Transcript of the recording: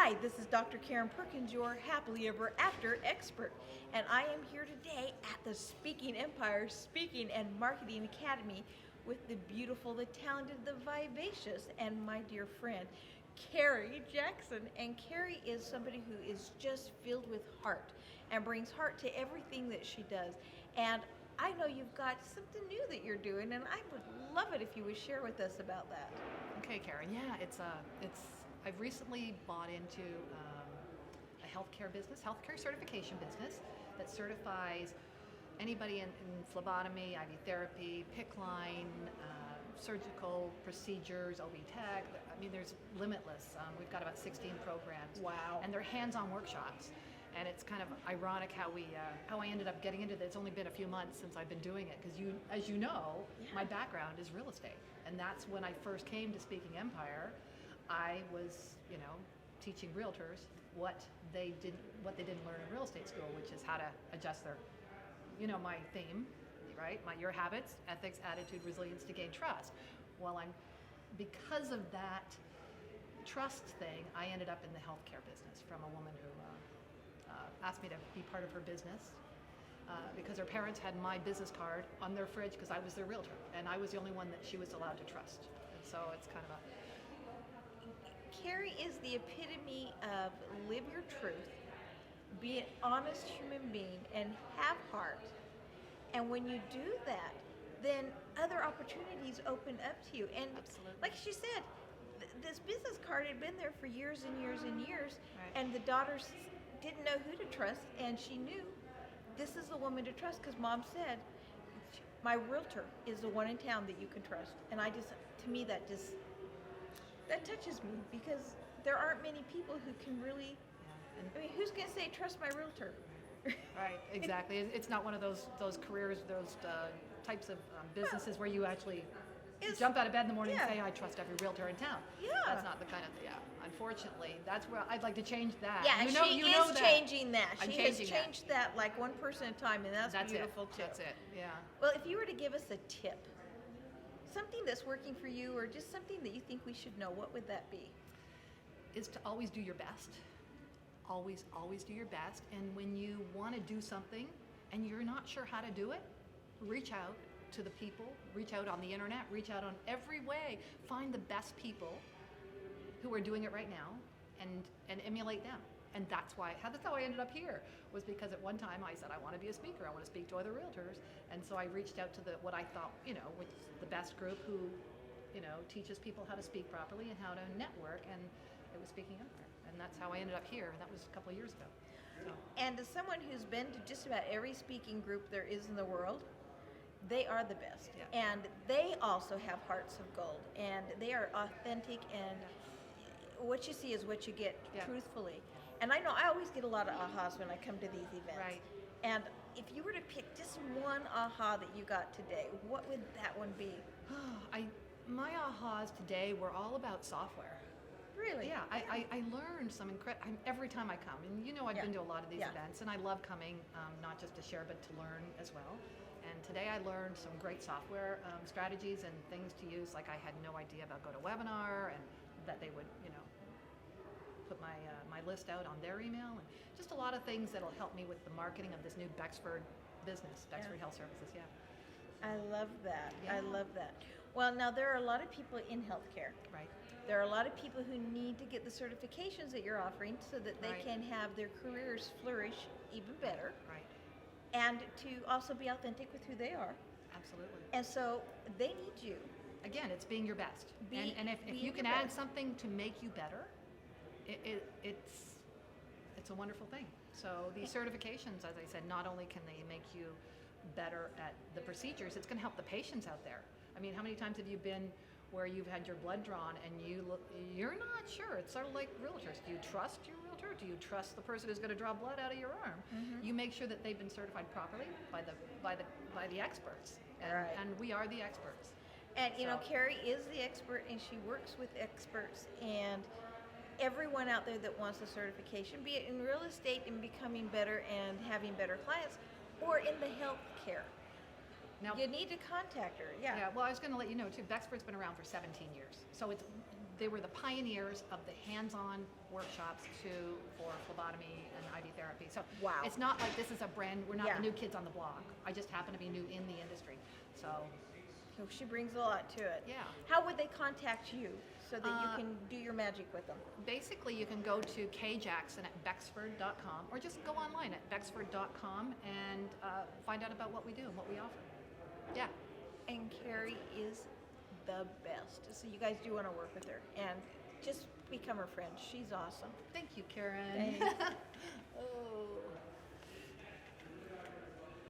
Hi, this is Dr. Karen Perkins, your happily ever after expert, and I am here today at the Speaking Empire Speaking and Marketing Academy with the beautiful, the talented, the vivacious, and my dear friend, Kerry Jackson. And Kerry is somebody who is just filled with heart and brings heart to everything that she does. And I know you've got something new that you're doing, and I would love it if you would share with us about that. Okay, Karen. Yeah, I've recently bought into a healthcare business, healthcare certification business that certifies anybody in phlebotomy, IV therapy, PICC line, surgical procedures, OB tech. I mean, there's limitless. We've got about 16 programs. Wow. And they're hands-on workshops. And it's kind of ironic how I ended up getting into this. It's only been a few months since I've been doing it because as you know, my background is real estate, and that's when I first came to Speaking Empire. I was, teaching realtors what they didn't learn in real estate school, which is how to adjust their, my theme, right? Your habits, ethics, attitude, resilience to gain trust. Well, because of that trust thing, I ended up in the healthcare business from a woman who asked me to be part of her business because her parents had my business card on their fridge because I was their realtor, and I was the only one that she was allowed to trust. And so it's kind of a... Kerry is the epitome of live your truth, be an honest human being, and have heart. And when you do that, then other opportunities open up to you. And Absolutely. like she said, this business card had been there for years and years and years, Right. and the daughters didn't know who to trust, and she knew this is the woman to trust because Mom said, my realtor is the one in town that you can trust. And to me, that touches me because there aren't many people who can really, I mean, who's going to say, trust my realtor? Right, exactly. It's not one of those careers, those types of businesses where you actually jump out of bed in the morning and say, I trust every realtor in town. Yeah. That's not the kind of, unfortunately, that's where I'd like to change that. Yeah, she is changing that. I'm She has changing that. changed that like one person at a time, and that's beautiful too. That's it, yeah. Well, if you were to give us a tip, something that's working for you or just something that you think we should know, what would that be? Is to always do your best. Always, always do your best. And when you want to do something and you're not sure how to do it, reach out to the people, reach out on the internet, reach out on every way. Find the best people who are doing it right now and emulate them. And that's how I ended up here, was because at one time I said, I want to be a speaker, I want to speak to other realtors. And so I reached out to what I thought, was the best group who, teaches people how to speak properly and how to network, and it was Speaking Empire. And that's how I ended up here, and that was a couple of years ago. So. And as someone who's been to just about every speaking group there is in the world, they are the best. Yeah. And they also have hearts of gold, and they are authentic, and what you see is what you get, truthfully. And I know I always get a lot of ahas when I come to these events. Right. And if you were to pick just one aha that you got today, what would that one be? My ahas today were all about software. Really? Yeah, I learned some every time I come. And I've been to a lot of these events, and I love coming, not just to share, but to learn as well. And today I learned some great software strategies and things to use. Like I had no idea about GoToWebinar, and that they would, put my list out on their email, and just a lot of things that'll help me with the marketing of this new Bexford business, Bexford Health Services. Yeah. I love that. Yeah. I love that. Well, now there are a lot of people in healthcare. Right. There are a lot of people who need to get the certifications that you're offering so that they Right. can have their careers flourish even better, Right. and to also be authentic with who they are. Absolutely. And so they need you. Again, it's being your best. And if you being can your add best. something to make you better, it's a wonderful thing. So these certifications, as I said, not only can they make you better at the procedures, it's going to help the patients out there. I mean, how many times have you been where you've had your blood drawn and you're not sure? It's sort of like realtors. Do you trust your realtor? Do you trust the person who's going to draw blood out of your arm? Mm-hmm. You make sure that they've been certified properly by the experts, and we are the experts. And Kerry is the expert, and she works with experts, and everyone out there that wants a certification, be it in real estate and becoming better and having better clients, or in the healthcare. Now, you need to contact her. Yeah. Yeah. Well, I was going to let you know too. Bexford's been around for 17 years, so it's they were the pioneers of the hands-on workshops for phlebotomy and IV therapy. So Wow. it's not like this is a brand, we're not Yeah. the new kids on the block. I just happen to be new in the industry. So So she brings a lot to it. yeah. How would they contact you so that you Uh, can do your magic with them? Basically, you can go to kjackson@bexford.com or just go online at bexford.com and find out about what we do and what we offer. Yeah. And Kerry is the best. So you guys do want to work with her and just become her friend. She's awesome. Thank you, Karen. Thanks. Oh.